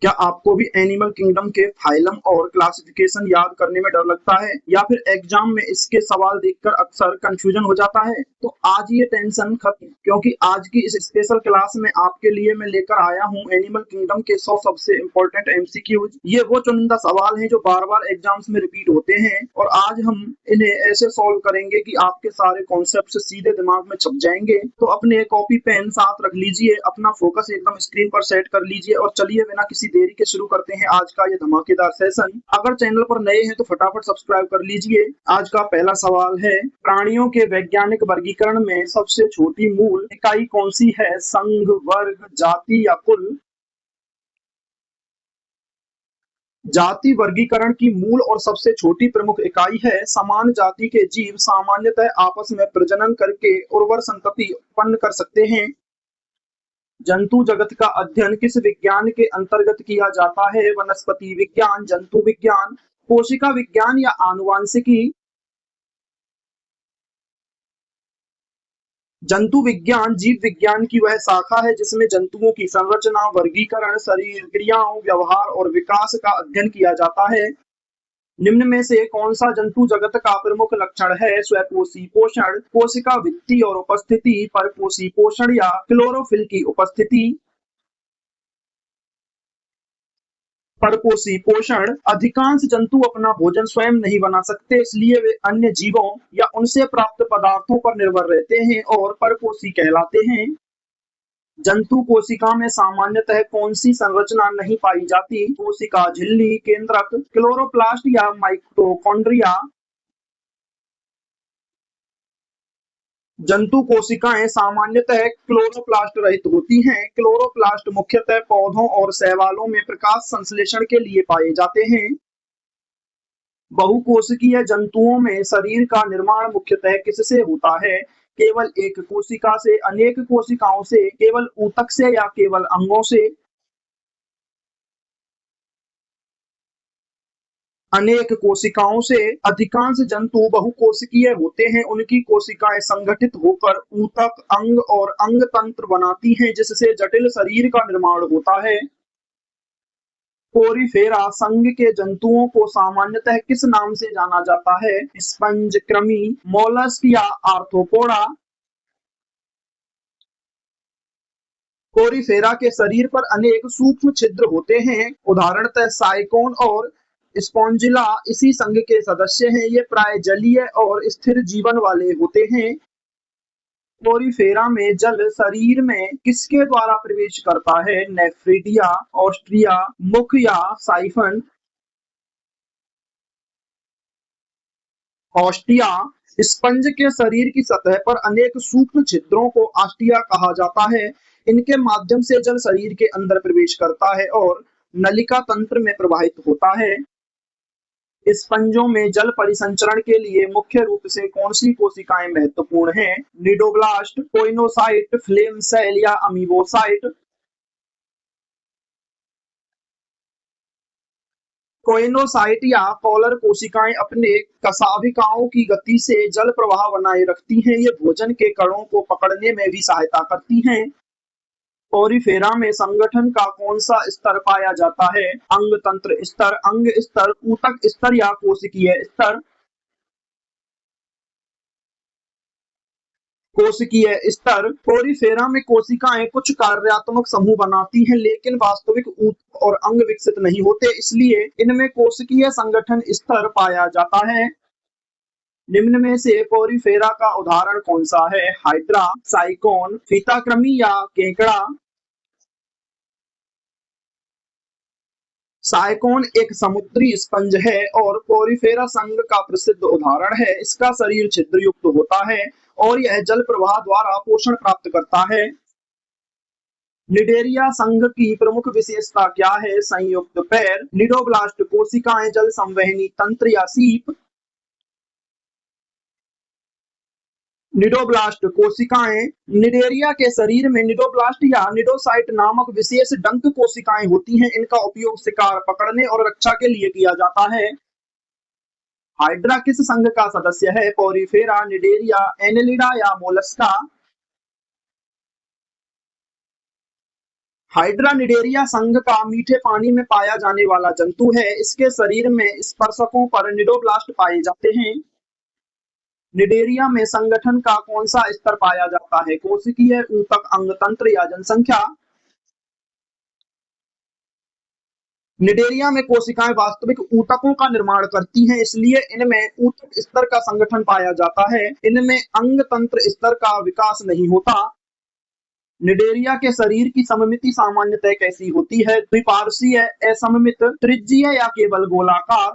क्या आपको भी एनिमल किंगडम के फाइलम और क्लासिफिकेशन याद करने में डर लगता है या फिर एग्जाम में इसके सवाल देखकर अक्सर कंफ्यूजन हो जाता है? तो आज ये टेंशन खत्म, क्योंकि आज की इस स्पेशल क्लास में आपके लिए मैं लेकर आया हूँ एनिमल किंगडम के 100 सबसे इम्पोर्टेंट एमसीक्यूज। ये वो चुनिंदा सवाल हैं जो बार बार एग्जाम्स में रिपीट होते हैं और आज हम इन्हें ऐसे सॉल्व करेंगे कि आपके सारे कॉन्सेप्ट सीधे दिमाग में छप जाएंगे। तो अपने कॉपी पेन साथ रख लीजिए, अपना फोकस एकदम स्क्रीन पर सेट कर लीजिए और चलिए बिना किसी देरी के शुरू करते हैं आज का ये धमाकेदार सेशन। अगर चैनल पर नए हैं तो फटाफट सब्सक्राइब कर लीजिए। आज का पहला सवाल है, प्राणियों के वैज्ञानिक वर्गीकरण में सबसे छोटी मूल इकाई कौन सी है? संघ, वर्ग, जाति या कुल? जाति वर्गीकरण की मूल और सबसे छोटी प्रमुख इकाई है। समान जाति के जीव सामान्यतः आपस में प्रजनन करके उर्वर संतति उत्पन्न कर सकते हैं। जंतु जगत का अध्ययन किस विज्ञान के अंतर्गत किया जाता है? वनस्पति विज्ञान, जंतु विज्ञान, कोशिका विज्ञान या आनुवांशिकी? जंतु विज्ञान जीव विज्ञान की वह शाखा है जिसमें जंतुओं की संरचना, वर्गीकरण, शरीर, क्रियाओं, व्यवहार और विकास का अध्ययन किया जाता है। निम्न में से कौन सा जंतु जगत का प्रमुख लक्षण है? स्वपोषी पोषण, कोशिका भित्ति और उपस्थिति, परपोषी पोषण या क्लोरोफिल की उपस्थिति? परपोषी पोषण। अधिकांश जंतु अपना भोजन स्वयं नहीं बना सकते, इसलिए वे अन्य जीवों या उनसे प्राप्त पदार्थों पर निर्भर रहते हैं और परपोषी कहलाते हैं। जंतु कोशिका में सामान्यतः कौन सी संरचना नहीं पाई जाती? कोशिका झिल्ली, केंद्रक, क्लोरोप्लास्ट या माइटोकॉन्ड्रिया? जंतु कोशिकाएं सामान्यतः क्लोरोप्लास्ट रहित होती हैं। क्लोरोप्लास्ट मुख्यतः पौधों और शैवालों में प्रकाश संश्लेषण के लिए पाए जाते हैं। बहुकोशिकीय जंतुओं में शरीर का निर्माण मुख्यतः किससे होता है? केवल एक कोशिका से, अनेक कोशिकाओं से, केवल ऊतक से या केवल अंगों से? अनेक कोशिकाओं से। अधिकांश जंतु बहुकोशिकीय होते हैं। उनकी कोशिकाएं संगठित होकर ऊतक, अंग और अंग तंत्र बनाती हैं जिससे जटिल शरीर का निर्माण होता है। पोरीफेरा संघ के जंतुओं को सामान्यतः किस नाम से जाना जाता है? स्पंज, कृमि, मोलस्क या आर्थ्रोपोडा? पोरीफेरा के शरीर पर अनेक सूक्ष्म छिद्र होते हैं, उदाहरणतः साइकोन और स्पॉन्जिला इसी संघ के सदस्य हैं। ये प्राय जलीय और स्थिर जीवन वाले होते हैं। पोरीफेरा में जल शरीर में किसके द्वारा प्रवेश करता है? नेफ्रिडिया, ऑस्ट्रिया, मुख या साइफन? ऑस्टिया। स्पंज के शरीर की सतह पर अनेक सूक्ष्म छिद्रों को ऑस्टिया कहा जाता है। इनके माध्यम से जल शरीर के अंदर प्रवेश करता है और नलिका तंत्र में प्रवाहित होता है। स्पंजों में जल परिसंचरण के लिए मुख्य रूप से कौन सी कोशिकाएं महत्वपूर्ण हैं? निडोब्लास्ट, कोइनोसाइट, फ्लेम सेल या अमीबोसाइट? कोइनोसाइट या कॉलर कोशिकाएं अपने कशाभिकाओं की गति से जल प्रवाह बनाए रखती हैं। ये भोजन के कणों को पकड़ने में भी सहायता करती हैं। पोरीफेरा में संगठन का कौन सा स्तर पाया जाता है? अंग तंत्र स्तर, अंग स्तर, ऊतक स्तर या कोशिकीय स्तर? कोशिकीय स्तर। पोरीफेरा में कोशिकाएं कुछ कार्यात्मक समूह बनाती हैं, लेकिन वास्तविक ऊतक और अंग विकसित नहीं होते, इसलिए इनमें कोशिकीय संगठन स्तर पाया जाता है। निम्न में से पोरीफेरा का उदाहरण कौन सा है? हाइड्रा, साइकोन, फीताकृमि या केकड़ा? साइकोन एक समुद्री स्पंज है और पोरीफेरा संघ का प्रसिद्ध उदाहरण है। इसका शरीर छिद्र युक्त होता है और यह जल प्रवाह द्वारा पोषण प्राप्त करता है। निडेरिया संघ की प्रमुख विशेषता क्या है? संयुक्त पैर, निडोब्लास्ट कोशिकाएं, जल संवहनी तंत्र या सीप? निडोब्लास्ट कोशिकाएं। निडेरिया के शरीर में निडोब्लास्ट या निडोसाइट नामक विशेष डंक कोशिकाएं होती हैं। इनका उपयोग शिकार पकड़ने और रक्षा के लिए किया जाता है। हाइड्रा किस संघ का सदस्य है? पोरीफेरा, निडेरिया, एनेलिडा या मोलस्का? हाइड्रानिडेरिया संघ का मीठे पानी में पाया जाने वाला जंतु है। इसके शरीर में स्पर्शकों पर निडोब्लास्ट पाए जाते हैं। निडेरिया में संगठन का कौन सा स्तर पाया जाता है? कोशिकीय, ऊतक, अंगतंत्र या जनसंख्या? निडेरिया में कोशिकाएं वास्तविक ऊतकों का निर्माण करती हैं, इसलिए इनमें ऊतक स्तर का संगठन पाया जाता है। इनमें अंगतंत्र स्तर का विकास नहीं होता। निडेरिया के शरीर की सममिति सामान्यतः कैसी होती है? द्विपार्श्वीय, असममित, त्रिज्यीय या केवल गोलाकार?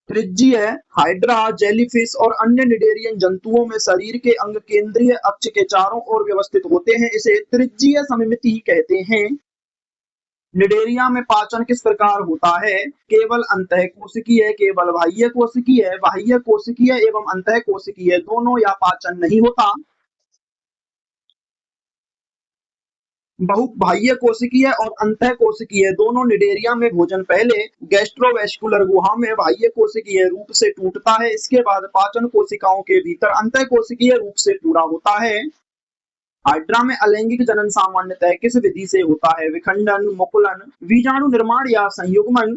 त्रिज्यीय। हाइड्रा, जेलीफिश और अन्य निडेरियन जंतुओं में शरीर के अंग केंद्रीय अक्ष के चारों ओर व्यवस्थित होते हैं। इसे त्रिज्यीय सममिति कहते हैं। निडेरिया में पाचन किस प्रकार होता है? केवल अंतःकोशिकीय, केवल बाह्य कोशिकीय, बाह्य कोशिकीय एवं अंतःकोशिकीय दोनों या पाचन नहीं होता। बाह्य कोशिकीय और अंतःकोशिकीय दोनों। निडेरिया में भोजन पहले गैस्ट्रोवेस्कुलर गुहा में बाह्य कोशिकीय रूप से टूटता है, इसके बाद पाचन कोशिकाओं के भीतर अंतःकोशिकीय रूप से पूरा होता है। हाइड्रा में अलैंगिक जनन सामान्यतः किस विधि से होता है? विखंडन, मुकुलन, बीजाणु निर्माण या संयुग्मन?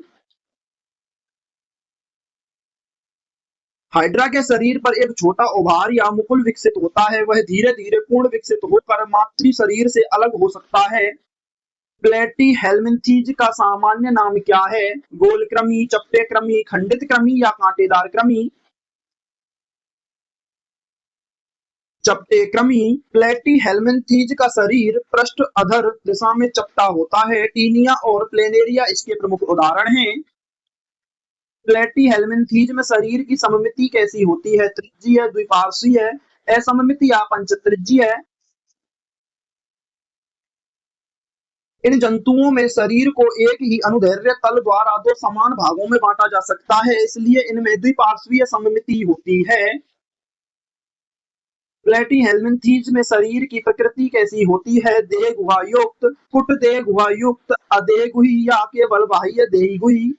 हाइड्रा के शरीर पर एक छोटा ओभार या मुकुल विकसित होता है। वह धीरे धीरे पूर्ण विकसित होकर मातृ शरीर से अलग हो सकता है। प्लेटीहेल्मिन्थीज का सामान्य नाम क्या है? गोलकृमि, चपटे कृमि, खंडित कृमि या कांटेदार कृमि? चपटे कृमि। प्लेटीहेल्मिन्थीज का शरीर पृष्ठ अधर दिशा में चपटा होता है। टीनिया और प्लेनेरिया इसके प्रमुख उदाहरण हैं। प्लेटीहेल्मिन्थीज में शरीर की सममिति कैसी होती है? त्रिज्यीय, द्विपार्श्वीय, असममित या पंचत्रिज्यीय? इन जंतुओं में शरीर को एक ही अनुदैर्ध्य तल द्वारा दो समान भागों में बांटा जा सकता है, इसलिए इनमें द्विपार्श्वीय सममिति होती है। प्लेटीहेल्मिन्थीज में शरीर की प्रकृति कैसी होती है? देह गुहायुक्त, कुट देह गुहायुक्त, अदेहगुही या केवल बाह्य देहगुही?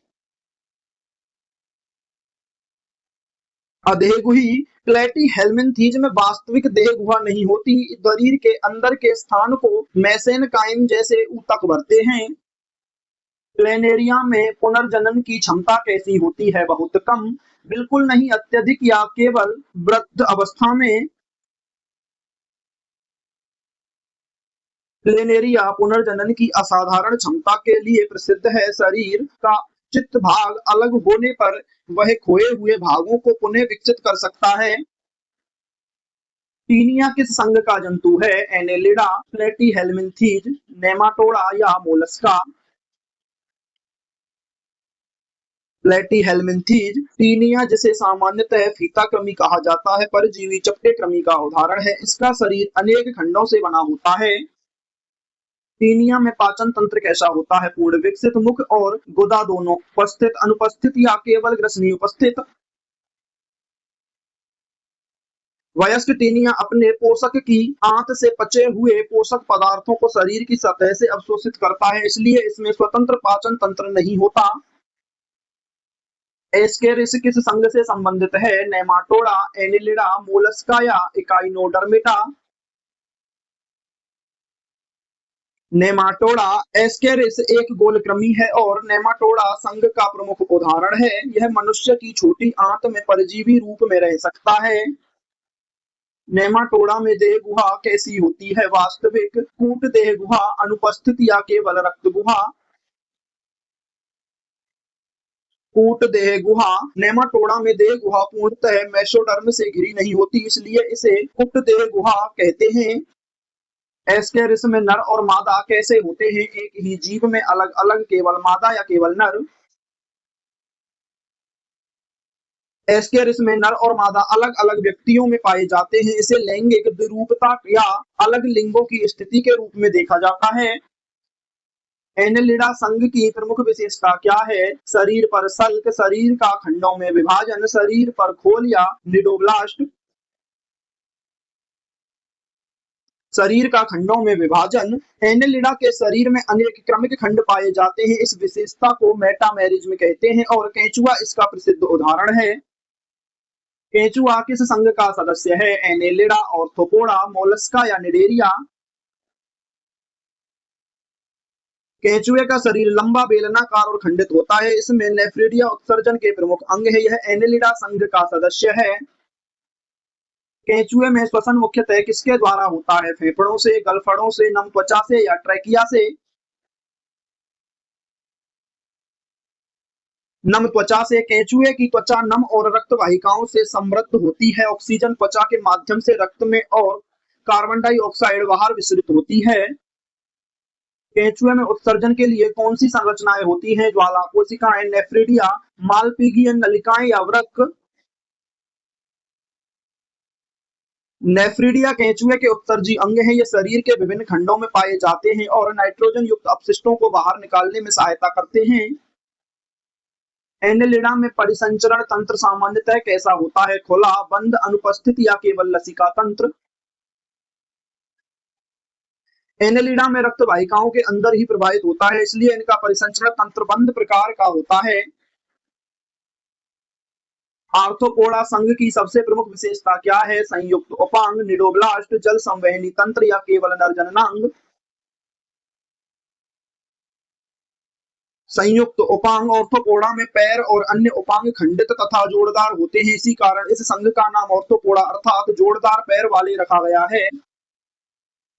अदेहगुही। प्लेटीहेल्मिन्थीज में वास्तविक देह गुहा नहीं होती। शरीर के अंदर के स्थान को मेसेनकाइम जैसे ऊतक भरते हैं। प्लेनेरिया में पुनर्जनन की क्षमता कैसी होती है? बहुत कम, बिल्कुल नहीं, अत्यधिक या केवल वृद्ध अवस्था में। प्लेनेरिया पुनर्जनन की असाधारण क्षमता के लिए प्रसिद्ध है। शरीर का चित्त भाग अलग होने पर वह खोए हुए भागों को पुनः विकसित कर सकता है। टीनिया किस संघ का जंतु है? एनेलिडा, प्लेटीहेल्मिन्थीज, नेमाटोडा या मोलस्का? प्लेटीहेल्मिन्थीज। टीनिया, जिसे सामान्यतः फीता कृमि कहा जाता है, परजीवी चपटे कृमि का उदाहरण है। इसका शरीर अनेक खंडों से बना होता है। टीनिया में पाचन तंत्र कैसा होता है? पूर्ण विकसित, मुख और गुदा दोनों उपस्थित, अनुपस्थित या केवल ग्रसनी उपस्थित? वयस्क टीनिया अपने पोषक की आंत से पचे हुए पोषक पदार्थों को शरीर की सतह से अवशोषित करता है, इसलिए इसमें स्वतंत्र पाचन तंत्र नहीं होता। एस्केरिस किस संघ से संबंधित है? नेमाटोडा, एनिलिडा, मोलस्का या इकाइनोडर्मिटा? नेमाटोडा। एस्केरिस एक गोलकृमि है और नेमाटोडा संघ का प्रमुख उदाहरण है। यह मनुष्य की छोटी आंत में परजीवी रूप में रह सकता है। नेमाटोडा में देह गुहा कैसी होती है? वास्तविक, कूट देह गुहा, अनुपस्थित या केवल रक्त गुहा? कूट देह गुहा। नेमाटोडा में देह गुहा पूर्णतः मेसोडर्म से घिरी नहीं होती, इसलिए इसे कुट देह गुहा कहते हैं। एस्केरिस में नर और मादा कैसे होते हैं? एक ही जीव में अलग अलग, केवल मादा या केवल नर? एस्केरिस में नर और मादा अलग अलग व्यक्तियों में पाए जाते हैं। इसे लैंगिक द्विरूपता या अलग लिंगों की स्थिति के रूप में देखा जाता है। एनेलिडा संघ की प्रमुख विशेषता क्या है? शरीर पर सल्क, शरीर का खंडों में विभाजन, शरीर पर खोल या निडोब्लास्ट? शरीर का खंडों में विभाजन। एनेलिडा के शरीर में अनेक क्रमिक खंड पाए जाते हैं। इस विशेषता को मेटामेरिज्म कहते हैं और केंचुआ इसका प्रसिद्ध उदाहरण है। केंचुआ किस संघ का सदस्य है? एनेलिडा, ऑर्थोपोडा, मोलस्का या निडेरिया? केंचुए का शरीर लंबा, बेलनाकार और खंडित होता है। इसमें नेफ्रिडिया उत्सर्जन के प्रमुख अंग है। यह एनेलिडा संघ का सदस्य है। केंचुए में श्वसन मुख्यतः किसके द्वारा होता है? फेफड़ों से, गलफड़ों से, नम त्वचा से या ट्रैकिया से? नम त्वचा से। केंचुए की त्वचा नम और रक्त वाहिकाओं से समृद्ध होती है। ऑक्सीजन त्वचा के माध्यम से रक्त में और कार्बन डाइऑक्साइड बाहर विसरित होती है। केंचुए में उत्सर्जन के लिए कौन सी संरचनाएं होती हैं? ज्वाला कोशिकाएं, नेफ्रिडिया, मालपीघीय नलिकाएं या वृक्क? नेफ्रिडिया केंचुए के उत्सर्जी अंग हैं। ये शरीर के विभिन्न खंडों में पाए जाते हैं और नाइट्रोजन युक्त अपशिष्टों को बाहर निकालने में सहायता करते हैं। एनेलिडा में परिसंचरण तंत्र सामान्यतः कैसा होता है? खुला, बंद, अनुपस्थित या केवल लसिका तंत्र? एनेलिडा में रक्त वाहिकाओं के अंदर ही प्रवाहित होता है, इसलिए इनका परिसंचरण तंत्र बंद प्रकार का होता है। आर्थ्रोपोडा संघ की सबसे प्रमुख विशेषता क्या है? संयुक्त उपांग, निडोब्लास्ट, जल संवहनी तंत्र या केवल नर जननांग? संयुक्त उपांग। ऑर्थोपोडा में पैर और अन्य उपांग खंडित तथा जोड़दार होते हैं। इसी कारण इस संघ का नाम ऑर्थोपोडा अर्थात जोड़दार पैर वाले रखा गया है।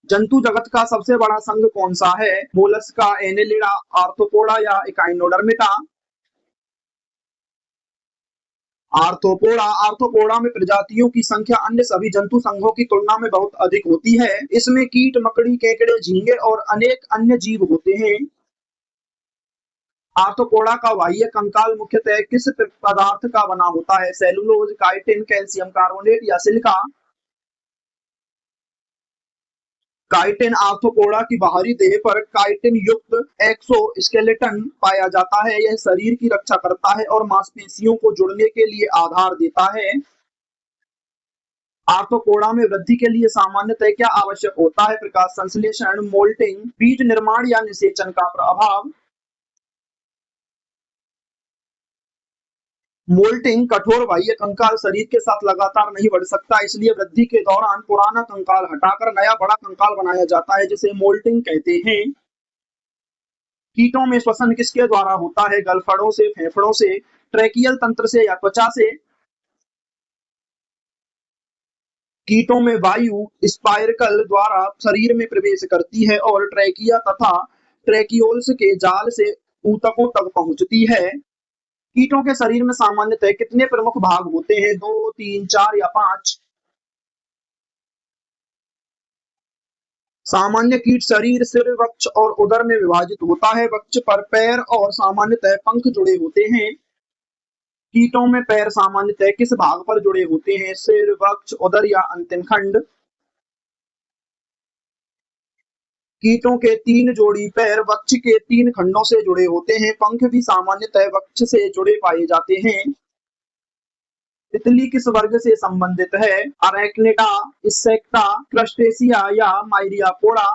जंतु जगत का सबसे बड़ा संघ कौन सा है? मोलस्का, एनेलिडा, आर्थ्रोपोडा या इकाइनोडर्मिटा? आर्थ्रोपोडा। आर्थ्रोपोडा में प्रजातियों की संख्या अन्य सभी जंतु संघों की तुलना में बहुत अधिक होती है। इसमें कीट, मकड़ी, केकड़े, झींगे और अनेक अन्य जीव होते हैं। आर्थ्रोपोडा का बाह्य कंकाल मुख्यतः किस पदार्थ का बना होता है? सेलुलोज, काइटिन, कैल्शियम कार्बोनेट या सिलिका? काइटिन। आर्थ्रोपोडा की बाहरी देह पर काइटिन युक्त एक्सोस्केलेटन पाया जाता है। यह शरीर की रक्षा करता है और मांसपेशियों को जुड़ने के लिए आधार देता है। आर्थ्रोपोडा में वृद्धि के लिए सामान्यतः क्या आवश्यक होता है? प्रकाश संश्लेषण, मोल्टिंग, बीज निर्माण या निषेचन का अभाव? मोल्टिंग। कठोर बाह्य कंकाल शरीर के साथ लगातार नहीं बढ़ सकता, इसलिए वृद्धि के दौरान पुराना कंकाल हटाकर नया बड़ा कंकाल बनाया जाता है, जिसे मोल्टिंग कहते हैं। कीटों में श्वसन किसके द्वारा होता है? गलफड़ों से, फेफड़ों से, ट्रैकियल तंत्र से या त्वचा से? कीटों में वायु स्पाइरकल द्वारा शरीर में प्रवेश करती है और ट्रैकिया तथा ट्रैकियोल्स के जाल से ऊतकों तक पहुंचती है। कीटों के शरीर में सामान्यतः कितने प्रमुख भाग होते हैं? 2, 3, 4 या 5? सामान्य कीट शरीर सिर, वक्ष और उदर में विभाजित होता है। वक्ष पर पैर और सामान्यतः पंख जुड़े होते हैं। कीटों में पैर सामान्यतः किस भाग पर जुड़े होते हैं? सिर, वक्ष, उदर या अंतिम खंड? कीटों के 3 जोड़ी पैर वक्ष के 3 खंडों से जुड़े होते हैं। पंख भी सामान्यतः वक्ष से जुड़े पाए जाते हैं। तितली किस वर्ग से संबंधित है? अरेक्निडा, इंसेक्टा, क्रस्टेशिया या माइरियापोडा?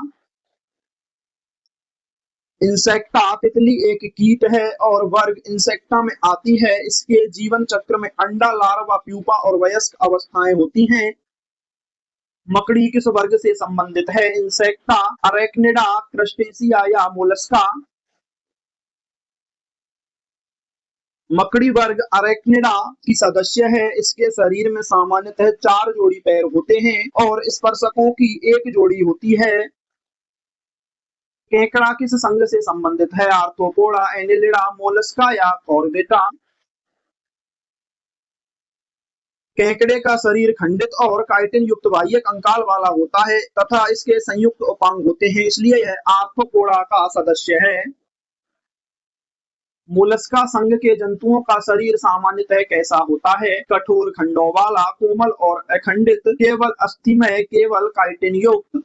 इंसेक्टा। तितली एक कीट है और वर्ग इंसेक्टा में आती है। इसके जीवन चक्र में अंडा, लार्वा, प्यूपा और वयस्क अवस्थाएं होती हैं। मकड़ी किस वर्ग से संबंधित है? इंसेक्टा, अरेक्निडा, क्रस्टेशिया या मोलस्का? मकड़ी वर्ग अरेक्निडा की सदस्य है। इसके शरीर में सामान्यतः 4 जोड़ी पैर होते हैं और स्पर्शकों की 1 जोड़ी होती है। केकड़ा किस संघ से संबंधित है? आर्थ्रोपोडा, एनेलिडा, मोलस्का या कॉर्डेटा? केकड़े का शरीर खंडित और काइटिन युक्त बाह्य कंकाल वाला होता है तथा इसके संयुक्त उपांग होते हैं, इसलिए यह आर्थ्रोपोडा का सदस्य है। मोलस्का संघ के जंतुओं का शरीर सामान्यतः कैसा होता है? कठोर खंडों वाला, कोमल और अखंडित, केवल अस्थिमय, केवल काइटिन युक्त?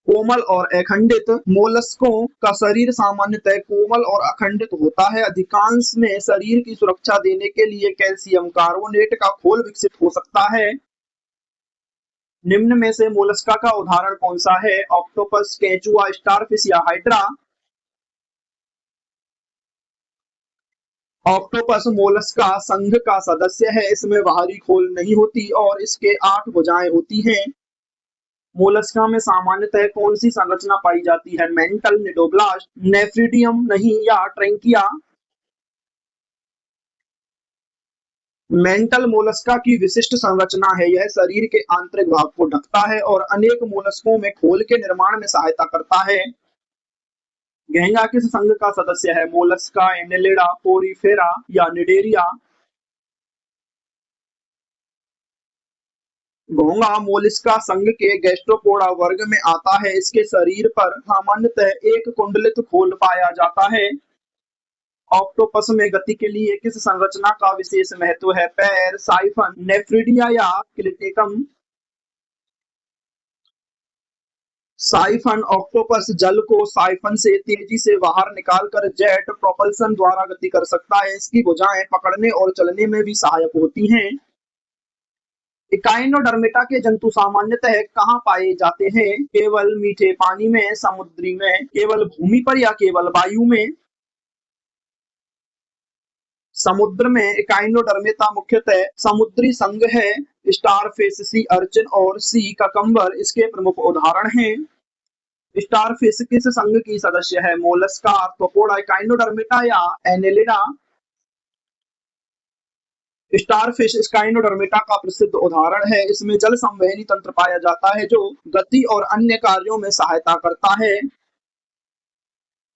कोमल और अखंडित। मोलस्कों का शरीर सामान्यतः कोमल और अखंडित होता है। अधिकांश में शरीर की सुरक्षा देने के लिए कैल्शियम कार्बोनेट का खोल विकसित हो सकता है। निम्न में से मोलस्का का उदाहरण कौन सा है? ऑक्टोपस, केंचुआ, स्टारफिश या हाइड्रा? ऑक्टोपस मोलस्का संघ का सदस्य है। इसमें बाहरी खोल नहीं होती और इसके 8 भुजाएं होती हैं। मोलस्का में सामान्यतः कौन सी संरचना पाई जाती है? मेंटल, निडोब्लास्ट, नेफ्रिडियम नहीं या ट्रैंकिया? मेंटल मोलस्का की विशिष्ट संरचना है। यह शरीर के आंतरिक भाग को ढकता है और अनेक मोलस्कों में खोल के निर्माण में सहायता करता है। घैंघा किस संघ का सदस्य है? मोलस्का, एनेलिडा, पोरीफेरा या निडेरिया? घोंघा मोलस्का संघ के गैस्ट्रोपोडा वर्ग में आता है। इसके शरीर पर सामान्यतः एक कुंडलित खोल पाया जाता है। ऑक्टोपस में गति के लिए किस संरचना का विशेष महत्व है? पैर, साइफन, नेफ्रिडिया या क्लिटेकम? साइफन। ऑक्टोपस जल को साइफन से तेजी से बाहर निकालकर जेट प्रोपल्सन द्वारा गति कर सकता है। इसकी भुजाएं पकड़ने और चलने में भी सहायक होती हैं। इकाइनोडर्मिटा के जंतु सामान्यतः कहाँ पाए जाते हैं? केवल मीठे पानी में, समुद्री में, केवल भूमि पर या केवल वायु में? समुद्र में। इकाइनोडर्मिटा मुख्यतः समुद्री संघ है। स्टारफिश, सी अर्चिन और सी ककम्बर इसके प्रमुख उदाहरण हैं। स्टारफिश किस संघ की सदस्य है? मोलस्का, आर्थ्रोपोडा, इकाइनोडर्मिटा या एनेलिडा? स्टारफिश इकाइनोडर्मिटा का प्रसिद्ध उदाहरण है। इसमें जल संवहनी तंत्र पाया जाता है जो गति और अन्य कार्यों में सहायता करता है।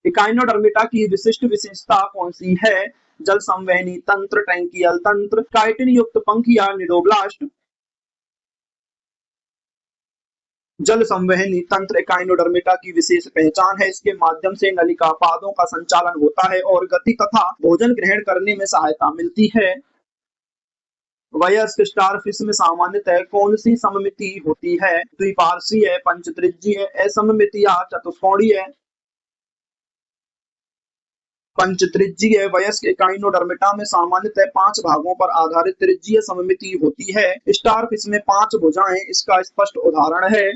इकाइनोडर्मिटा की विशिष्ट विशेषता कौन सी है? जल संवहनी तंत्र, ट्रैंकियल तंत्र, काइटिन युक्त पंख या निडोब्लास्ट? जल संवहनी तंत्र इकाइनोडर्मिटा की विशेष पहचान है। इसके माध्यम से नलिका पादों का संचालन होता है और गति तथा भोजन ग्रहण करने में सहायता मिलती है। वयस्क स्टारफिश में सामान्यतः कौन सी सममिति होती है? द्विपार्श्वीय, पंचत्रिज्यीय, असममिति या चतुष्कोणीय? पंचत्रिज्यीय। वयस्क इकाइनोडर्मिटा में सामान्यतः 5 भागों पर आधारित त्रिज्यीय सममिति होती है। स्टारफिश में 5 भुजाएं इसका स्पष्ट उदाहरण है।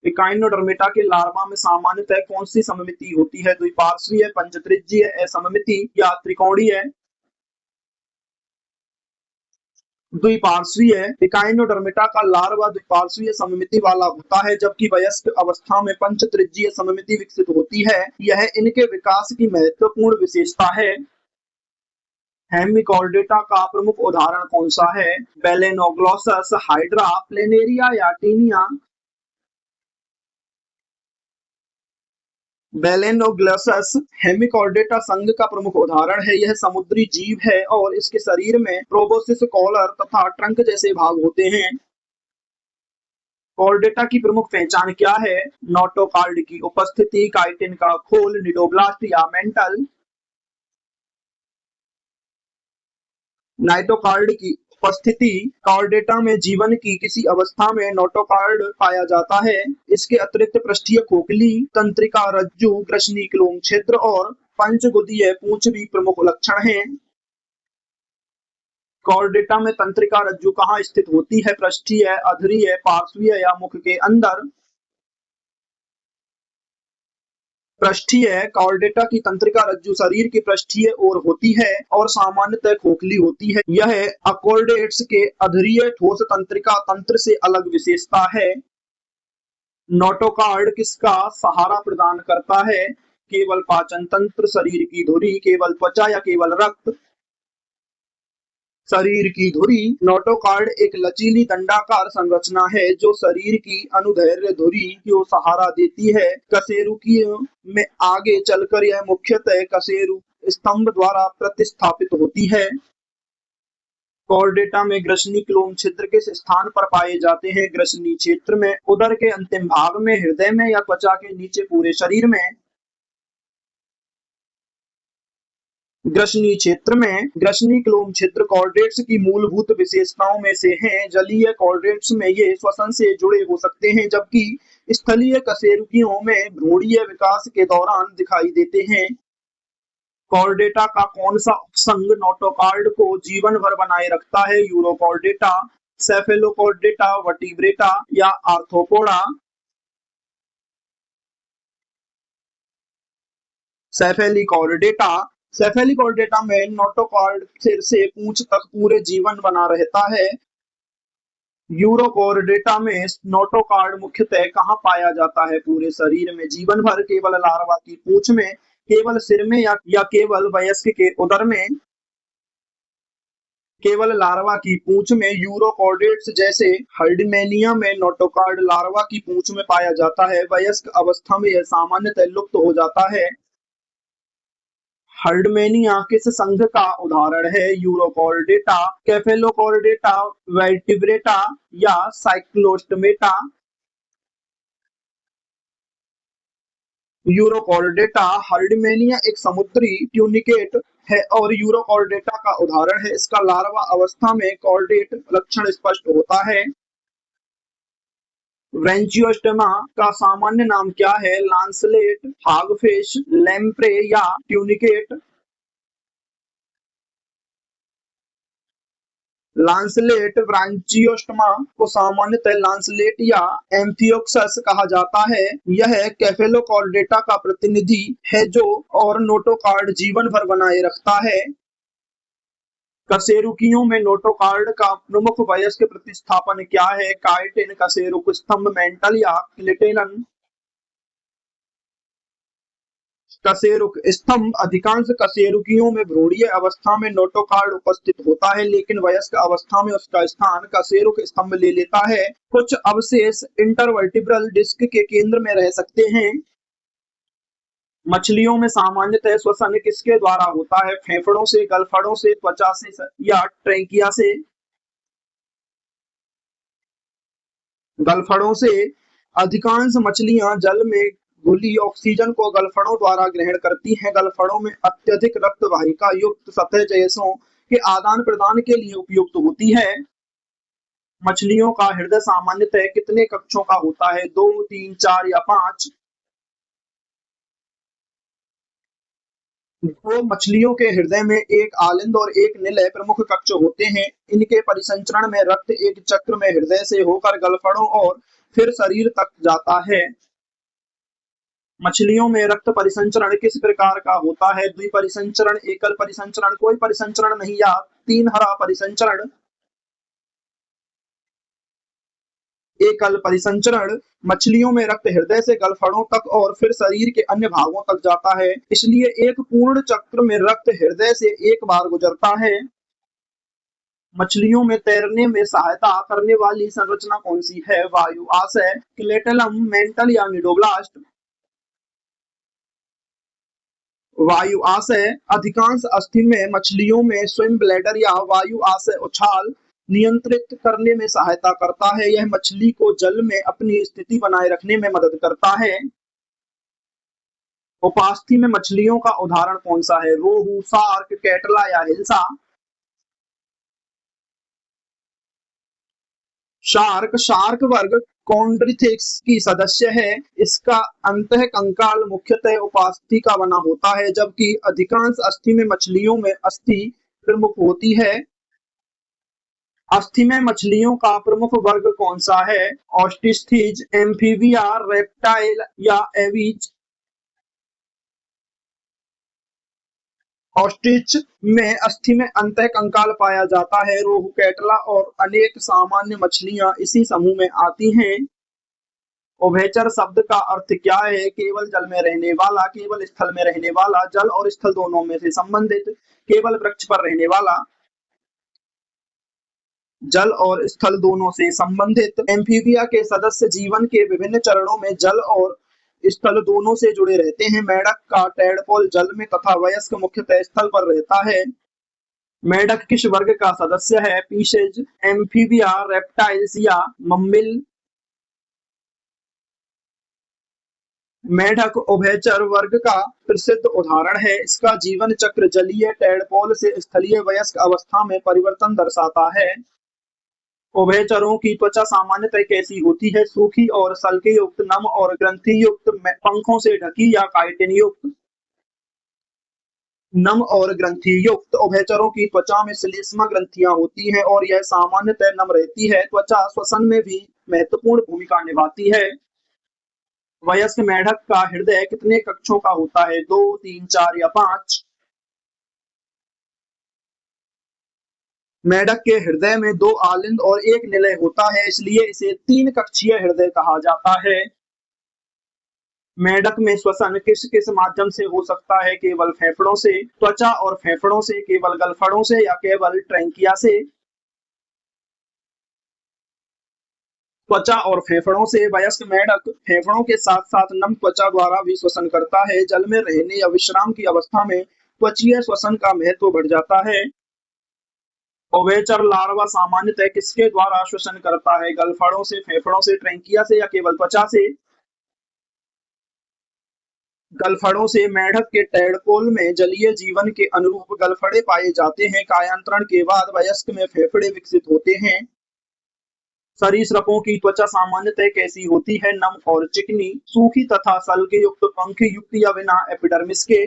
इकाइनोडर्मिटा के लार्वा में सामान्यतः कौन सी सममिति होती है? द्विपार्श्वीय, पंचत्रिज्यीय, असममिति या त्रिकोणीय? द्विपार्श्वीय। इकाइनोडर्मिटा का लार्वा द्विपार्श्वीय सममिति वाला होता है जबकि वयस्क अवस्था में पंचत्रिज्यीय सममिति विकसित होती है। यह इनके विकास की महत्वपूर्ण विशेषता है। हेमिकॉर्डेटा का प्रमुख उदाहरण कौन सा है? बेलेनोग्लोसस, हाइड्रा, प्लेनेरिया या टीनिया? बेलेनोग्लोसस हेमिकॉर्डेटा संघ का प्रमुख उदाहरण है। यह समुद्री जीव है और इसके शरीर में प्रोबोसिस, कॉलर तथा ट्रंक जैसे भाग होते हैं। कॉर्डेटा की प्रमुख पहचान क्या है? नोटोकॉर्ड की उपस्थिति, काइटिन का खोल, निडोब्लास्ट या मेंटल? नाइटोकॉर्ड की उपस्थिति। कॉर्डेटा में जीवन की किसी अवस्था में नोटोकॉर्ड पाया जाता है। इसके अतिरिक्त पृष्ठीय खोखली, तंत्रिका रज्जु, ग्रसनी छिद्र और पंचगुदीय पूंछ भी प्रमुख लक्षण हैं। कॉर्डेटा में तंत्रिका रज्जु कहाँ स्थित होती है? पृष्ठीय, अधरीय, पार्श्वीय या मुख के अंदर? पृष्ठीय। कॉर्डेटा की तंत्रिका रज्जु शरीर की पृष्ठीय ओर होती है और सामान्यतः खोखली होती है। यह अकॉर्डेट्स के अधरीय ठोस तंत्रिका तंत्र से अलग विशेषता है। नोटोकॉर्ड किसका सहारा प्रदान करता है? केवल पाचन तंत्र, शरीर की धुरी, केवल त्वचा या केवल रक्त? शरीर की धुरी। नोटोकॉर्ड एक लचीली दंडाकार संरचना है जो शरीर की अनुदैर्ध्य धुरी को सहारा देती है। कशेरुकियों में आगे चलकर यह मुख्यतः कशेरु स्तंभ द्वारा प्रतिस्थापित होती है। कॉर्डेटा में ग्रसनी छिद्र किस स्थान पर पाए जाते हैं? ग्रसनी क्षेत्र में, उदर के अंतिम भाग में, हृदय में या त्वचा के नीचे पूरे शरीर में? ग्रसनी क्षेत्र में। ग्रसनी छिद्र कॉर्डेट्स की मूलभूत विशेषताओं में से हैं। जलीय कॉर्डेट्स में ये श्वसन से जुड़े हो सकते हैं जबकि स्थलीय कशेरुकियों में भ्रूणीय विकास के दौरान दिखाई देते हैं। कॉर्डेटा का कौन सा उपसंघ नोटोकॉर्ड को जीवन भर बनाए रखता है? यूरोकॉर्डेटा, सेफेलोकॉर्डेटा, वर्टिब्रेटा या आर्थ्रोपोडा? सेफेलिकॉर्डेटा। सेफेलिकॉर्डेटा में नोटोकॉर्ड सिर से पूंछ तक पूरे जीवन बना रहता है। यूरोकॉर्डेटा में नोटोकॉर्ड मुख्यतः कहाँ पाया जाता है? पूरे शरीर में, जीवन भर, केवल लार्वा की पूंछ में, केवल सिर में, या केवल वयस्क के उदर में? केवल लार्वा की पूंछ में। यूरोकॉर्डेट्स जैसे हर्डमेनिया में नोटोकॉर्ड लार्वा की पूंछ में पाया जाता है। वयस्क अवस्था में यह सामान्यतः लुप्त हो जाता है। हर्डमेनिया किस संघ का उदाहरण है? यूरोकॉर्डेटा, केफेलोकॉर्डेटा, वर्टिब्रेटा या साइक्लोस्टमेटा? यूरोकॉर्डेटा। हर्डमेनिया एक समुद्री ट्यूनिकेट है और यूरोकॉर्डेटा का उदाहरण है। इसका लार्वा अवस्था में कॉर्डेट लक्षण स्पष्ट होता है। ब्रेंचियोस्टोमा का सामान्य नाम क्या है? लांसलेट, हागफिश, लैम्प्रे या ट्यूनिकेट? लांसलेट। ब्रांचियोस्टोमा को सामान्यतः लांसलेट या एम्फियोक्सस कहा जाता है। यह केफेलोकॉर्डेटा का प्रतिनिधि है जो और नोटोकॉर्ड जीवन भर बनाए रखता है। कशेरुकियों में नोटोकॉर्ड का प्रमुख वयस्क प्रतिस्थापन क्या है? काइटिन, कशेरुक स्तंभ, मेंटल या क्लिटेलन? कशेरुक स्तंभ। अधिकांश कशेरुकियों में भ्रूणीय अवस्था में नोटोकॉर्ड उपस्थित होता है, लेकिन वयस्क अवस्था में उसका स्थान कशेरुक स्तंभ ले लेता है। कुछ अवशेष इंटरवर्टिब्रल डिस्क के केंद्र में रह सकते हैं। मछलियों में सामान्यतः श्वसन किसके द्वारा होता है? फेफड़ों से, गलफड़ों से, त्वचा से या ट्रैकिया से? गलफड़ों से। अधिकांश मछलियां जल में घुली ऑक्सीजन को गलफड़ों द्वारा ग्रहण करती हैं। गलफड़ों में अत्यधिक रक्त वाहिका युक्त सतह जैसों के आदान प्रदान के लिए उपयुक्त होती है। मछलियों का हृदय सामान्यतः कितने कक्षों का होता है? 2, 3, 4 या 5? तो मछलियों के हृदय में एक आलिंद और एक निलय प्रमुख कक्ष होते हैं। इनके परिसंचरण में रक्त एक चक्र में हृदय से होकर गलफड़ों और फिर शरीर तक जाता है। मछलियों में रक्त परिसंचरण किस प्रकार का होता है? द्विपरिसंचरण, एकल परिसंचरण, कोई परिसंचरण नहीं या तीन हरा परिसंचरण? एकल परिसंचरण। मछलियों में रक्त हृदय से गलफड़ों तक और फिर शरीर के अन्य भागों तक जाता है, इसलिए एक पूर्ण चक्र में रक्त हृदय से एक बार गुजरता है। मछलियों में तैरने में सहायता करने वाली संरचना कौन सी है? वायु आशय, क्लेटलम, मेंटल या निडोब्लास्ट? वायु आशय। अधिकांश अस्थि में मछलियों में स्विम ब्लैडर या वायु आशय उछाल नियंत्रित करने में सहायता करता है। यह मछली को जल में अपनी स्थिति बनाए रखने में मदद करता है। उपास्थि में मछलियों का उदाहरण कौन सा है? रोहू, शार्क, कैटला या हिल्सा? शार्क। शार्क वर्ग कॉन्ड्रिथिक्स की सदस्य है। इसका अंतःकंकाल मुख्यतः उपास्थि का बना होता है, जबकि अधिकांश अस्थि में मछलियों में अस्थि प्रमुख होती है। अस्थि में मछलियों का प्रमुख वर्ग कौन सा है? ऑस्टिस्थिज, एम्फीबिया, रेप्टाइल या एवीज? ऑस्ट्रिच में अस्थि में अंतःकंकाल पाया जाता है। रोहू, कैटला और अनेक सामान्य मछलियां इसी समूह में आती हैं। उभयचर शब्द का अर्थ क्या है? केवल जल में रहने वाला, केवल स्थल में रहने वाला, जल और स्थल दोनों में से संबंधित, केवल वृक्ष पर रहने वाला। जल और स्थल दोनों से संबंधित। एम्फीबिया के सदस्य जीवन के विभिन्न चरणों में जल और स्थल दोनों से जुड़े रहते हैं। मेंढक का टैडपोल जल में तथा वयस्क मुख्यतः स्थल पर रहता है। मेंढक किस वर्ग का सदस्य है? पीसेज, एम्फीबिया, रेप्टाइल्स या मम्मिल? मेंढक उभयचर वर्ग का प्रसिद्ध उदाहरण है। इसका जीवन चक्र जलीय टैडपोल से स्थलीय वयस्क अवस्था में परिवर्तन दर्शाता है। उभयचरों की त्वचा सामान्यतः कैसी होती है? सूखी और सल्के युक्त, नम और ग्रंथि युक्त, पंखों से ढकी या काइटिन युक्त? नम और ग्रंथि युक्त। उभयचरों की त्वचा में श्लेष्मा ग्रंथियां होती हैं और यह सामान्यतः नम रहती है। त्वचा श्वसन में भी महत्वपूर्ण भूमिका निभाती है। वयस्क मेंढक का हृदय कितने कक्षों का होता है? 2, 3, 4 या 5? मेढक के हृदय में 2 आलिंद और 1 निलय होता है, इसलिए इसे 3 कक्षीय हृदय कहा जाता है। मेढक में श्वसन किस किस माध्यम से हो सकता है? केवल फेफड़ों से, त्वचा और फेफड़ों से, केवल गलफड़ों से या केवल ट्रैंकिया से? त्वचा और फेफड़ों से। वयस्क मेढक फेफड़ों के साथ साथ नम त्वचा द्वारा भी श्वसन करता है। जल में रहने या विश्राम की अवस्था में त्वचीय श्वसन का महत्व बढ़ जाता है। उभयचर लार्वा सामान्यतः किसके द्वारा श्वसन करता है? गलफड़ों से, फेफड़ों से, ट्रैंकिया से या केवल त्वचा से? गलफड़ों से। मेढक के टैडपोल में जलीय जीवन के अनुरूप गलफड़े पाए जाते हैं। कायांतरण के बाद वयस्क में फेफड़े विकसित होते हैं। सरीसृपों की त्वचा सामान्यतः कैसी होती है? नम और चिकनी, सूखी तथा सल्क युक्त, पंख युक्त या बिना एपिडर्मिस के?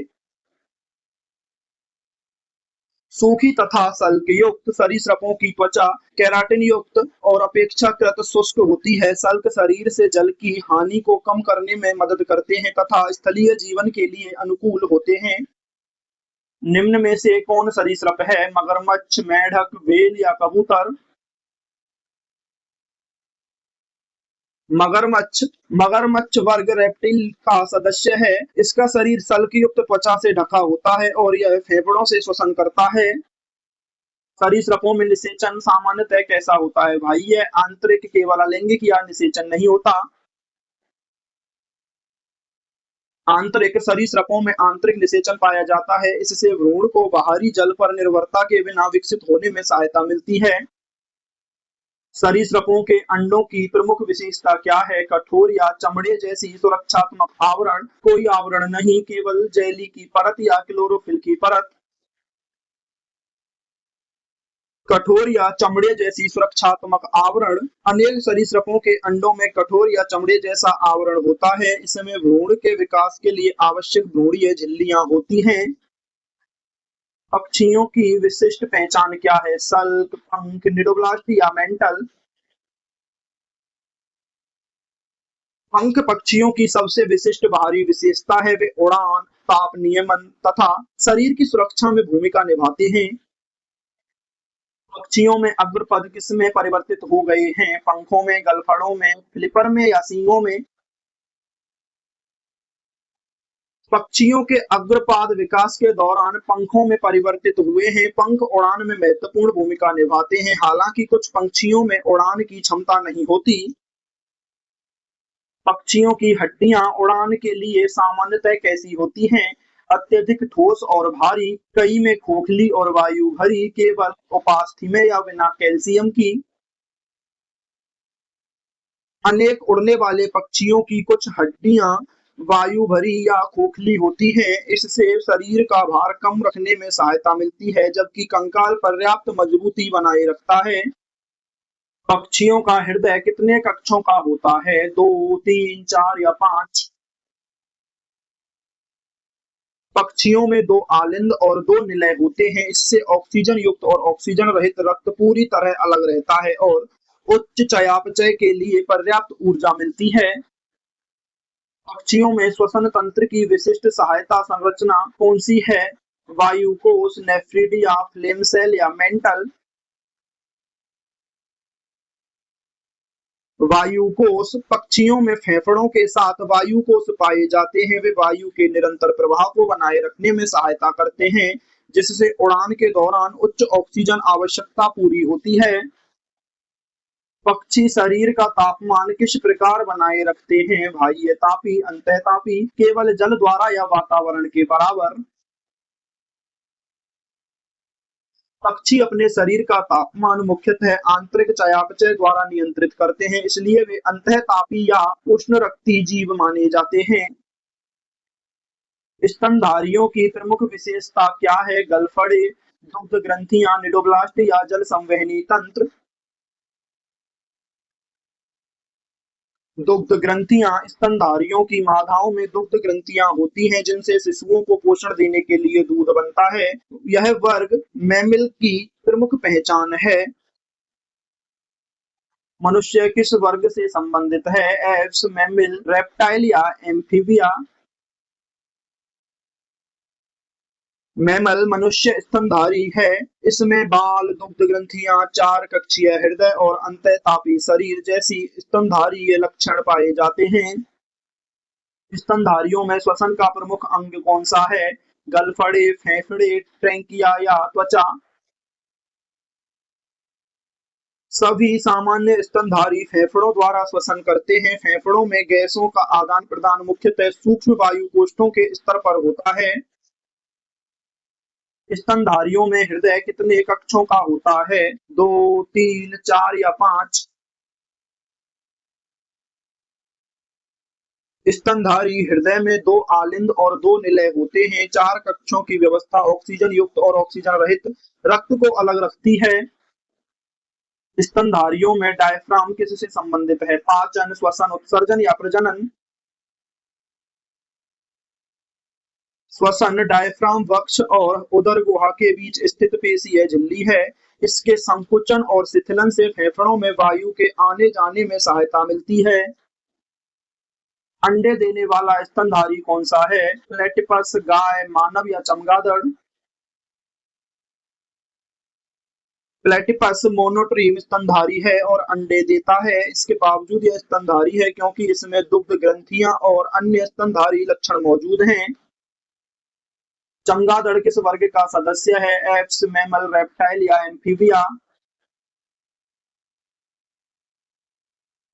सूखी तथा सल्क युक्त। सरीसृपों की त्वचा केराटिन युक्त और अपेक्षाकृत शुष्क होती है। सल्क शरीर से जल की हानि को कम करने में मदद करते हैं तथा स्थलीय जीवन के लिए अनुकूल होते हैं। निम्न में से कौन सरीसृप है? मगरमच्छ, मेढक, व्हेल या कबूतर? मगरमच्छ। मगरमच्छ वर्ग रेप्टिल का सदस्य है। इसका शरीर सल्क युक्त त्वचा से ढका होता है और यह फेफड़ों से श्वसन करता है। सरीसृपों में निषेचन सामान्यतः कैसा होता है? भाई यह आंतरिक, केवल अलैंगिक या निषेचन नहीं होता। आंतरिक। सरीसृपों में आंतरिक निषेचन पाया जाता है। इससे भ्रूण को बाहरी जल पर निर्भरता के बिना विकसित होने में सहायता मिलती है। सरीसृपों के अंडों की प्रमुख विशेषता क्या है? कठोर या चमड़े जैसी सुरक्षात्मक आवरण? कोई आवरण नहीं, केवल जेली की परत या क्लोरोफिल की परत? कठोर या चमड़े जैसी सुरक्षात्मक आवरण। अनेक सरीसृपों के अंडों में कठोर या चमड़े जैसा आवरण होता है। इसमें भ्रूण के विकास के लिए आवश्यक भ्रूणीय झिल्लियां होती हैं। पक्षियों की विशिष्ट पहचान क्या है? सल्क, पंख, निडोब्लास्ट या मेंटल? पंख पक्षियों की सबसे विशिष्ट बाहरी विशेषता है। वे उड़ान, ताप नियमन तथा शरीर की सुरक्षा में भूमिका निभाते हैं। पक्षियों में अग्रपद किसमें परिवर्तित हो गए हैं? पंखों में, गलफड़ों में, फ्लिपर में या सींगों में? पक्षियों के अग्रपाद विकास के दौरान पंखों में परिवर्तित हुए हैं। पंख उड़ान में महत्वपूर्ण भूमिका निभाते हैं। हालांकि कुछ पक्षियों में उड़ान की क्षमता नहीं होती। पक्षियों की हड्डियां उड़ान के लिए सामान्यतः कैसी होती हैं? अत्यधिक ठोस और भारी, कई में खोखली और वायु भरी, केवल उपास्थि में या बिना कैल्शियम की? अनेक उड़ने वाले पक्षियों की कुछ हड्डियां वायु भरी या खोखली होती हैं। इससे शरीर का भार कम रखने में सहायता मिलती है, जबकि कंकाल पर्याप्त मजबूती बनाए रखता है। पक्षियों का हृदय कितने कक्षों का होता है? 2, 3, 4 या 5? पक्षियों में 2 आलिंद और 2 निलय होते हैं। इससे ऑक्सीजन युक्त और ऑक्सीजन रहित रक्त पूरी तरह अलग रहता है और उच्च चयापचय के लिए पर्याप्त ऊर्जा मिलती है। पक्षियों में श्वसन तंत्र की विशिष्ट सहायता संरचना कौन सी है? वायुकोश, नेफ्रिडिया, फ्लेम सेल या मेंटल? वायुकोश। पक्षियों में फेफड़ों के साथ वायुकोश पाए जाते हैं। वे वायु के निरंतर प्रवाह को बनाए रखने में सहायता करते हैं, जिससे उड़ान के दौरान उच्च ऑक्सीजन आवश्यकता पूरी होती है। पक्षी शरीर का तापमान किस प्रकार बनाए रखते हैं? बाह्य तापी, अंतःतापी, केवल जल द्वारा या वातावरण के बराबर? पक्षी अपने शरीर का तापमान मुख्यतः आंतरिक चयापचय द्वारा नियंत्रित करते हैं, इसलिए वे अंतःतापी या उष्णरक्ती जीव माने जाते हैं। स्तनधारियों की प्रमुख विशेषता क्या है? गलफड़े, दुग्ध ग्रंथियां, निडोब्लास्ट या जल संवहनी तंत्र? दुग्ध ग्रंथियां। स्तनधारियों की मादाओं में दुग्ध ग्रंथियां होती हैं, जिनसे शिशुओं को पोषण देने के लिए दूध बनता है। यह वर्ग मैमल की प्रमुख पहचान है। मनुष्य किस वर्ग से संबंधित है? एप्स, मैमल, रेप्टाइल या एम्फीबिया? मैमल मनुष्य स्तनधारी है। इसमें बाल, दुग्ध ग्रंथियां, चार कक्षीय हृदय और अंतःतापी शरीर जैसी स्तनधारी लक्षण पाए जाते हैं। स्तनधारियों में श्वसन का प्रमुख अंग कौन सा है? गलफड़े, फेफड़े, ट्रैकिया या त्वचा? सभी सामान्य स्तनधारी फेफड़ों द्वारा श्वसन करते हैं। फेफड़ों में गैसों का आदान प्रदान मुख्यतः सूक्ष्म वायु कोष्ठों के स्तर पर होता है। स्तनधारियों में हृदय कितने कक्षों का होता है? 2, 3, 4 या 5? स्तनधारी हृदय में दो आलिंद और दो निलय होते हैं। चार कक्षों की व्यवस्था ऑक्सीजन युक्त और ऑक्सीजन रहित रक्त को अलग रखती है। स्तनधारियों में डायफ्राम किससे संबंधित है? पाचन, श्वसन, उत्सर्जन या प्रजनन? श्वसन डायफ्राम वक्ष और उदर गुहा के बीच स्थित पेशीय झिल्ली है। इसके संकुचन और शिथिलन से फेफड़ों में वायु के आने जाने में सहायता मिलती है। अंडे देने वाला स्तनधारी कौन सा है? प्लेटिपस, गाय, मानव या चमगादड़? प्लेटिपस मोनोट्रीम स्तनधारी है और अंडे देता है। इसके बावजूद यह स्तनधारी है क्योंकि इसमें दुग्ध ग्रंथियां और अन्य स्तनधारी लक्षण मौजूद हैं। चमगादड़ किस वर्ग का सदस्य है? एप्स, मैमल, रेप्टाइल या एम्फीबिया?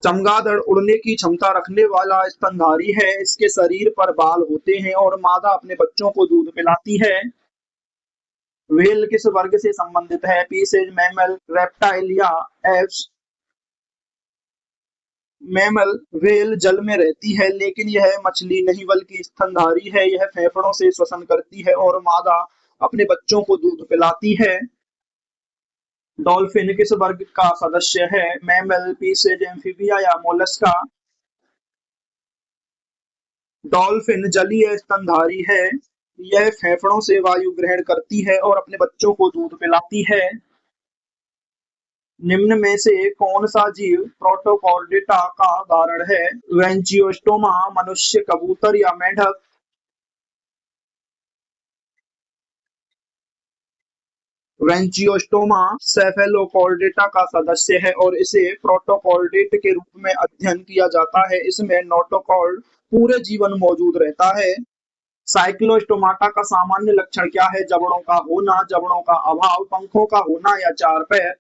चमगादड़ उड़ने की क्षमता रखने वाला स्तनधारी है। इसके शरीर पर बाल होते हैं और मादा अपने बच्चों को दूध पिलाती है। व्हेल किस वर्ग से संबंधित है? पीसेज, मैमल, रेप्टाइल या एप्स? मैमल व्हेल जल में रहती है लेकिन यह मछली नहीं बल्कि स्तनधारी है। यह फेफड़ों से श्वसन करती है और मादा अपने बच्चों को दूध पिलाती है। डॉल्फिन किस वर्ग का सदस्य है? मैमल, पीसेज, एम्फीबिया या मोलस्का? डॉल्फिन जलीय स्तनधारी है। यह फेफड़ों से वायु ग्रहण करती है और अपने बच्चों को दूध पिलाती है। निम्न में से कौन सा जीव प्रोटोकॉर्डेटा का उदाहरण है? वेंचियोस्टोमा, मनुष्य, कबूतर या मेंढक? वेंचियोस्टोमा सेफेलोकॉर्डेटा का सदस्य है और इसे प्रोटोकॉर्डेट के रूप में अध्ययन किया जाता है। इसमें नोटोकॉर्ड पूरे जीवन मौजूद रहता है। साइक्लोस्टोमाटा का सामान्य लक्षण क्या है? जबड़ों का होना, जबड़ों का अभाव, पंखों का होना या चार पैर?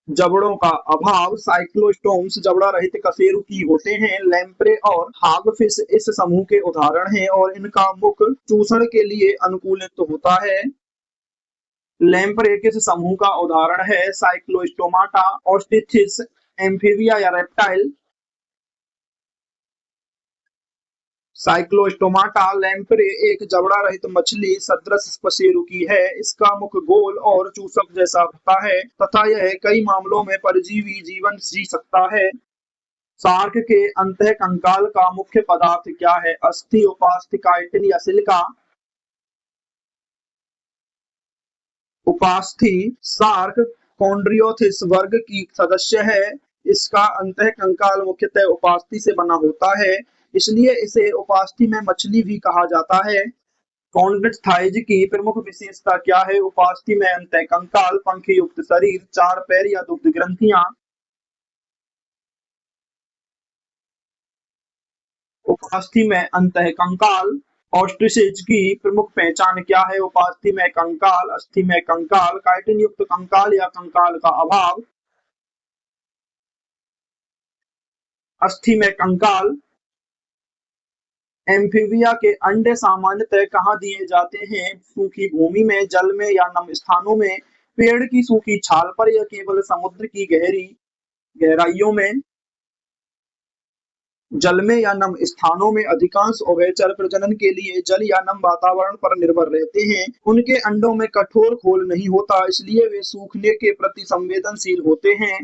जबड़ों का अभाव। साइक्लोस्टोम्स जबड़ा रहित कशेरुकी होते हैं। लैम्प्रे और हागफिश इस समूह के उदाहरण हैं और इनका मुख चूसण के लिए अनुकूलित होता है। लैम्प्रे किस समूह का उदाहरण है? साइक्लोस्टोमाटा, ऑस्टिथिस, एम्फीबिया या रेप्टाइल? साइक्लोस्टोमाटा लैम्प्रे एक जबड़ा रहित मछली सदृश कशेरुकी है। इसका मुख गोल और चूसक जैसा होता है तथा यह कई मामलों में परजीवी जीवन जी सकता है। शार्क के अंतःकंकाल का मुख्य पदार्थ क्या है? अस्थि, उपास्थि, काइटिन या सिलिका? उपास्थि। शार्क कॉन्ड्रियोथिस वर्ग की सदस्य है। इसका अंतःकंकाल मुख्यतः उपास्थि से बना होता है, इसलिए इसे उपास्थि में मछली भी कहा जाता है। कॉन्ड्रिचथाइज की प्रमुख विशेषता क्या है? उपास्थि में अंतःकंकाल, पंख युक्त शरीर, चार पैर या दुग्ध ग्रंथियां? उपास्थि में अंतःकंकाल। ऑस्ट्रिचेज की प्रमुख पहचान क्या है? उपास्थि में कंकाल, अस्थि में कंकाल, काइटिन युक्त कंकाल या कंकाल का अभाव? अस्थि में कंकाल। एम्फीबिया के अंडे सामान्यतः कहाँ दिए जाते हैं? सूखी भूमि में, जल में या नम स्थानों में, पेड़ की सूखी छाल पर या केवल समुद्र की गहराइयों में? जल में या नम स्थानों में। अधिकांश उभयचर प्रजनन के लिए जल या नम वातावरण पर निर्भर रहते हैं। उनके अंडों में कठोर खोल नहीं होता, इसलिए वे सूखने के प्रति संवेदनशील होते हैं।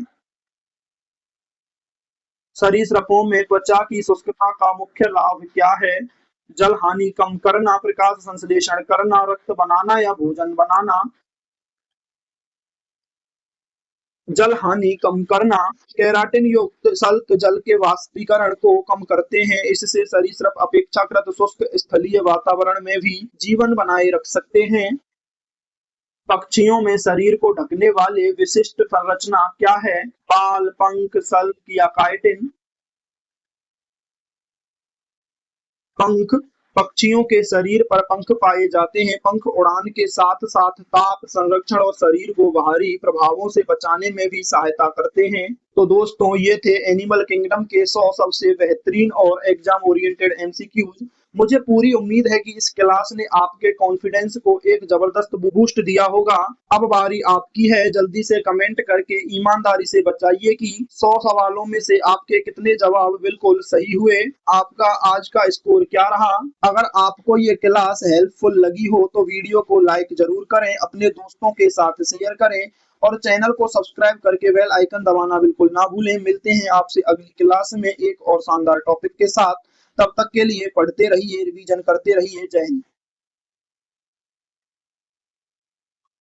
सरीसृपों में त्वचा की शुष्कता का मुख्य लाभ क्या है? जल हानि कम करना, प्रकाश संश्लेषण करना, रक्त बनाना या भोजन बनाना? जल हानि कम करना, केराटिन युक्त सल्क जल के वाष्पीकरण को कम करते हैं। इससे सरीसृप अपेक्षाकृत शुष्क स्थलीय वातावरण में भी जीवन बनाए रख सकते हैं। पक्षियों में शरीर को ढकने वाले विशिष्ट संरचना क्या है? बाल, पंख, सल्क या काइटिन? पंख। पक्षियों के शरीर पर पंख पाए जाते हैं। पंख उड़ान के साथ साथ ताप संरक्षण और शरीर को बाहरी प्रभावों से बचाने में भी सहायता करते हैं। तो दोस्तों, ये थे एनिमल किंगडम के 100 सबसे बेहतरीन और एग्जाम ओरिएंटेड एमसीक्यूज। मुझे पूरी उम्मीद है कि इस क्लास ने आपके कॉन्फिडेंस को एक जबरदस्त बूस्ट दिया होगा। अब बारी आपकी है, जल्दी से कमेंट करके ईमानदारी से बताइए कि 100 सवालों में से आपके कितने जवाब बिल्कुल सही हुए। आपका आज का स्कोर क्या रहा? अगर आपको ये क्लास हेल्पफुल लगी हो तो वीडियो को लाइक जरूर करें, अपने दोस्तों के साथ शेयर करें और चैनल को सब्सक्राइब करके बेल आइकन दबाना बिल्कुल ना भूलें। मिलते हैं आपसे अगली क्लास में एक और शानदार टॉपिक के साथ। तब तक के लिए पढ़ते रहिए, रिवीजन करते रहिए। जय हिंद।